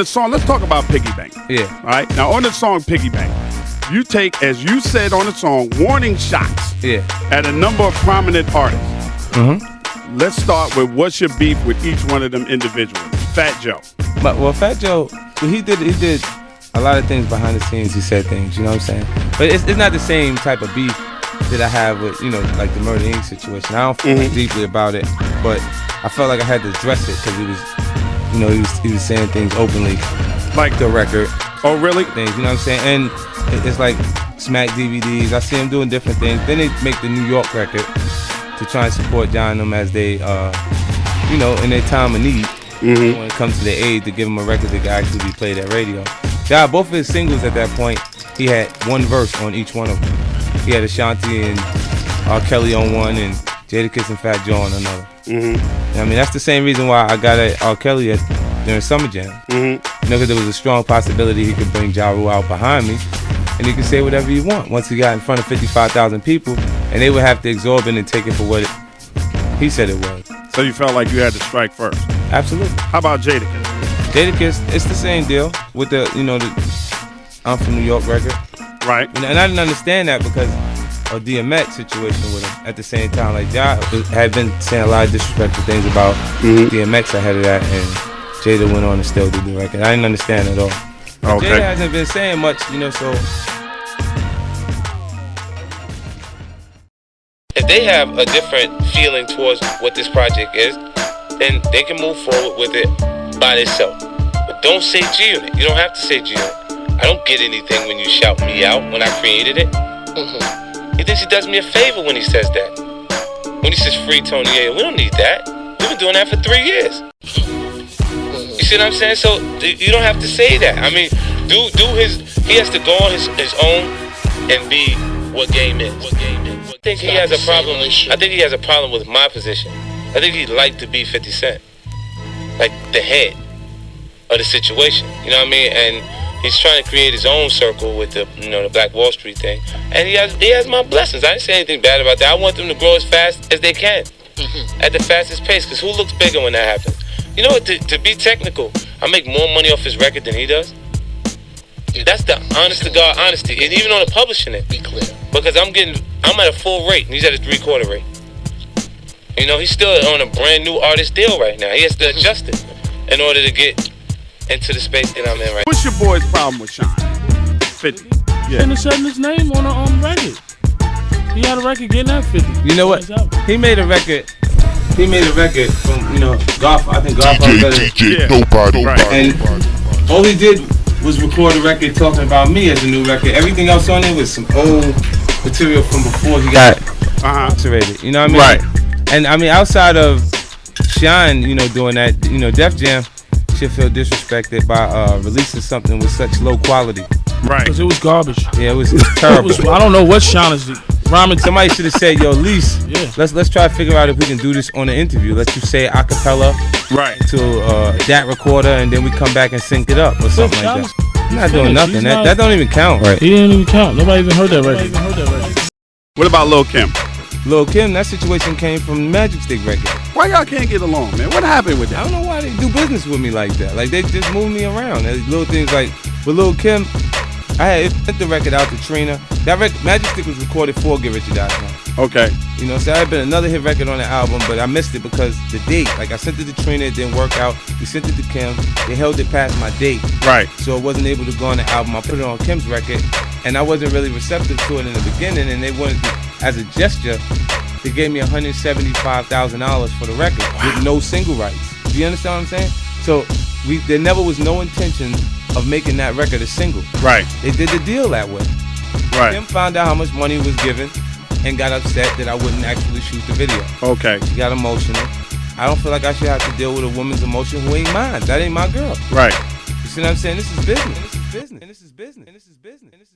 The song, let's talk about Piggy Bank. Yeah. All right. Now, on the song Piggy Bank, you take, as you said on the song, warning shots at a number of prominent artists. Mm-hmm. Let's start with what's your beef with each one of them individually. Fat Joe. Well, Fat Joe, he did a lot of things behind the scenes. He said things, you know what I'm saying? But it's not the same type of beef that I have with, like the Murder Inc. situation. I don't feel deeply about it, but I felt like I had to address it because he was saying things openly, Like the record. Oh, really? Things, you know what I'm saying? And it's like Smack DVDs. I see him doing different things. Then they make the New York record to try and support John and them as they, in their time of need. When it comes to their aid, to give them a record that could actually be played at radio. Both of his singles at that point, he had one verse on each one of them. He had Ashanti and R. Kelly on one, and Jadakiss and Fat Joe on another. I mean, that's the same reason why I got at R. Kelly during Summer Jam. Because there was a strong possibility he could bring Ja Rule out behind me, and he could say whatever he want. Once he got in front of 55,000 people, and they would have to absorb it and take it for what he said it was. So you felt like you had to strike first? Absolutely. How about Jadakiss? Jadakiss, it's the same deal with the I'm from New York record. Right. And I didn't understand that because of DMX situation with him at the same time. Like, Ja had been saying a lot of disrespectful things about DMX ahead of that, and Jada went on and still did the record. I didn't understand at all. But Jada hasn't been saying much, so. If they have a different feeling towards what this project is, then they can move forward with it by themselves. But don't say G-Unit. You don't have to say G-Unit. I don't get anything when you shout me out when I created it. He thinks he does me a favor when he says that. When he says free Tony A, we don't need that. We've been doing that for 3 years. You see what I'm saying? So you don't have to say that. I mean, he has to go on his own and be what game is. I think he has a problem. I think he has a problem with my position. I think he'd like to be 50 Cent, like the head of the situation. You know what I mean? And he's trying to create his own circle with the Black Wall Street thing. And he has my blessings. I didn't say anything bad about that. I want them to grow as fast as they can, at the fastest pace. Because who looks bigger when that happens? You know what? To be technical, I make more money off his record than he does. That's the honest to God honesty. And even on the publishing it. Be clear. Because I'm at a full rate and he's at a 3/4 rate. He's still on a brand new artist deal right now. He has to adjust it in order to get into the space that I'm in right now. What's your boy's problem with Shyne? 50. Yeah. And setting his name on a record. He had a record getting that 50. You know what? He made a record. He made a record from, Golf. I think Golf was better. DJ, nobody. And all he did was record a record talking about me as a new record. Everything else on it was some old material from before he got saturated. You know what I mean? Right. And I mean, outside of Shyne, doing that, Def Jam should feel disrespected by releasing something with such low quality. Right. Because it was garbage. Yeah, it was terrible. I don't know what Shyne is rhyming. Somebody should have said, "Yo, Lise, let's try to figure out if we can do this on the interview. Let you say a cappella to that recorder, and then we come back and sync it up or something like that." I'm not doing nothing. That don't even count, right? He didn't even count. Nobody even heard that record. What about Lil' Kim? Lil' Kim, that situation came from the Magic Stick record. Why y'all can't get along, man? What happened with that? I don't know why they do business with me like that. Like, they just move me around. There's little things like, with Lil' Kim, I sent the record out to Trina. That record, Magic Stick was recorded for Get Rich or Die Trying. Okay. So I had been another hit record on the album, but I missed it because the date. Like, I sent it to Trina, it didn't work out. We sent it to Kim. They held it past my date. Right. So it wasn't able to go on the album. I put it on Kim's record, and I wasn't really receptive to it in the beginning, and they wanted to, as a gesture, they gave me $175,000 for the record with no single rights. Do you understand what I'm saying? So there never was no intention of making that record a single. Right. They did the deal that way. Right. Kim found out how much money was given and got upset that I wouldn't actually shoot the video. Okay. She got emotional. I don't feel like I should have to deal with a woman's emotion who ain't mine. That ain't my girl. Right. You see what I'm saying? This is business. This is business. And this is business. And this is business. And this is.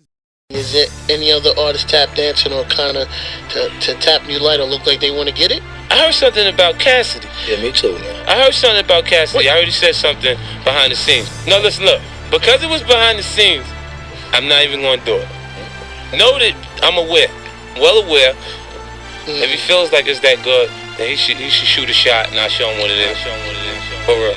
Is there any other artist tap dancing or kind of to tap New Light or look like they want to get it? I heard something about Cassidy. Yeah, me too, man. I heard something about Cassidy. I already said something behind the scenes. No, listen, look. Because it was behind the scenes, I'm not even going to do it. Know that I'm well aware. If he feels like it's that good, then he should shoot a shot and I'll show him what it is. For real.